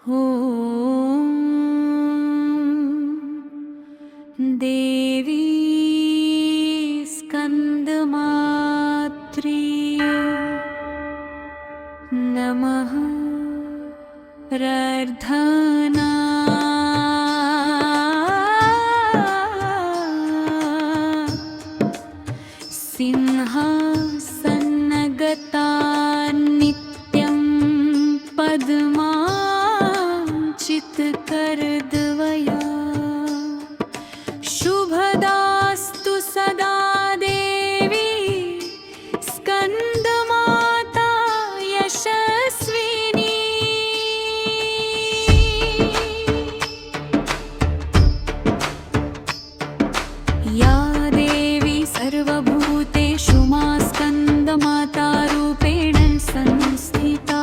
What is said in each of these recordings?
ॐ देवी स्कन्दमात्री नमः। प्रार्थना सिंहासनगता नित्यं पद्मांचितकरद्वया शुभदास्तु सदा देवी स्कन्दमाता यशस्विनी। या देवी सर्वभूतेषु मा स्कन्दमाता रूपेण संस्थिता।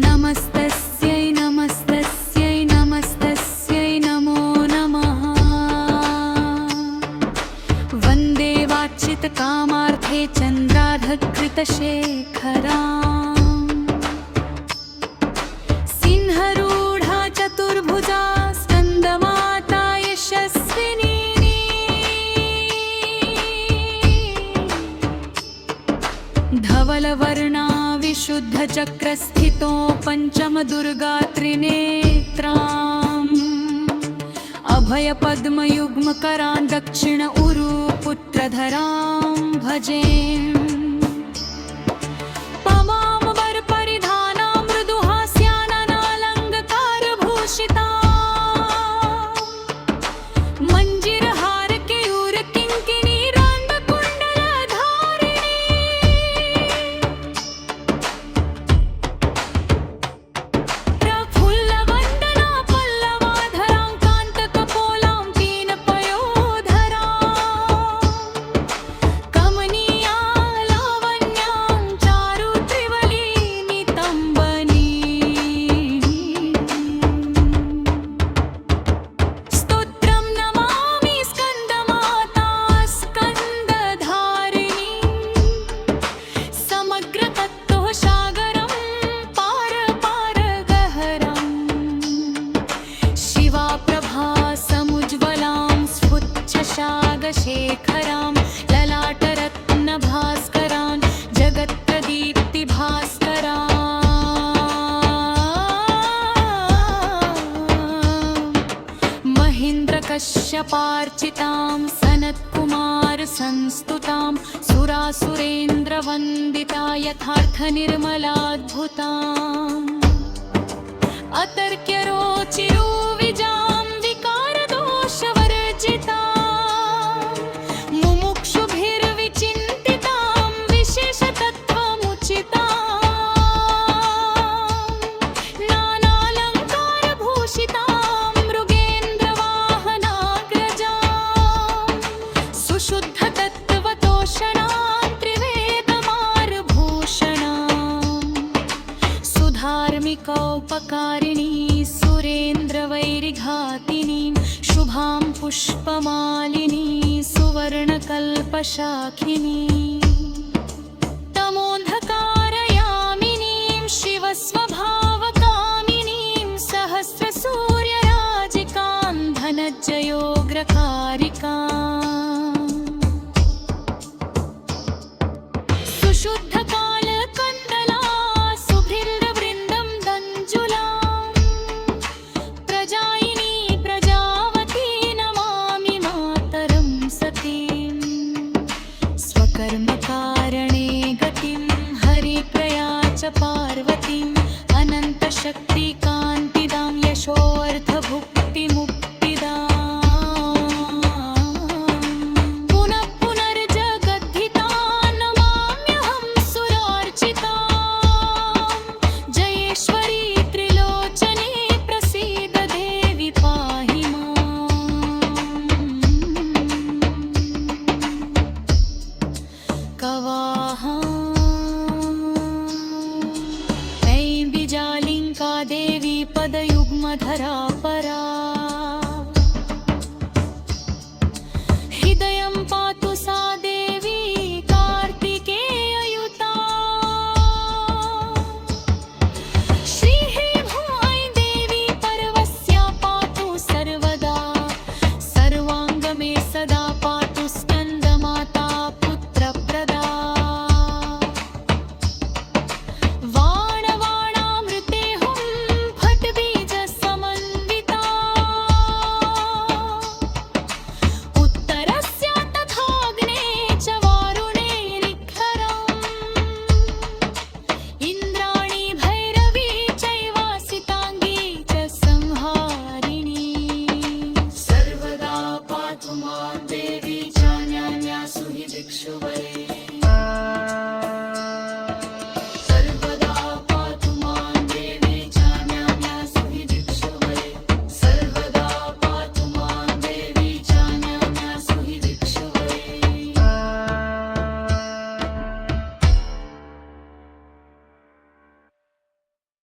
नमस्तस्यै नमस्तस्यै नमस्तस्यै नमो नमः। वन्दे वाञ्छितकामार्थे चन्द्रार्धकृतशेखराम्। सिंहरूढा चतुर्भुजा स्कन्दमाता यशस्विनी। धवलवर्णा विशुद्धचक्रस्थितो पञ्चमदुर्गा त्रिनेत्राम्। अभयपद्मयुग्मकरान् दक्षिण उरु पुत्रधरां भजे। पमामवरपरिधानां मृदुहास्याननालङ्कारभूषिता। शेखरां ललाटरत्नभास्करान् जगत्प्रदीप्तिभास्करान्। महेन्द्रकश्यपार्चितां सनत्कुमारसंस्तुतां सुरासुरेन्द्रवन्दिता यथार्थनिर्मलाद्भुताम्। अतर्क्यरोचिरुविजां विकारदोषवर्जिता। धार्मिकोपकारिणी सुरेन्द्रवैरिघातिनीं शुभां पुष्पमालिनी सुवर्णकल्पशाखिनी। तमोन्धकारयामिनीं शिवस्वभावकामिनीं सहस्रसूर्यराजिकां धनज्जयोग्रकारिकाम्। सुशुद्धकालकन्दला सुभृङ्गवृन्दं दञ्जुलां प्रजायिनी प्रजावती नमामि मातरं सतीं। स्वकर्मकारणे गतिं हरिप्रया च पार्वतीम् अनन्तशक्तिकान्तिदां यशोऽर्थभुक्तिमुक्तिदाम्। ऐं बीजालिङ्का देवी पदयुग्मधरा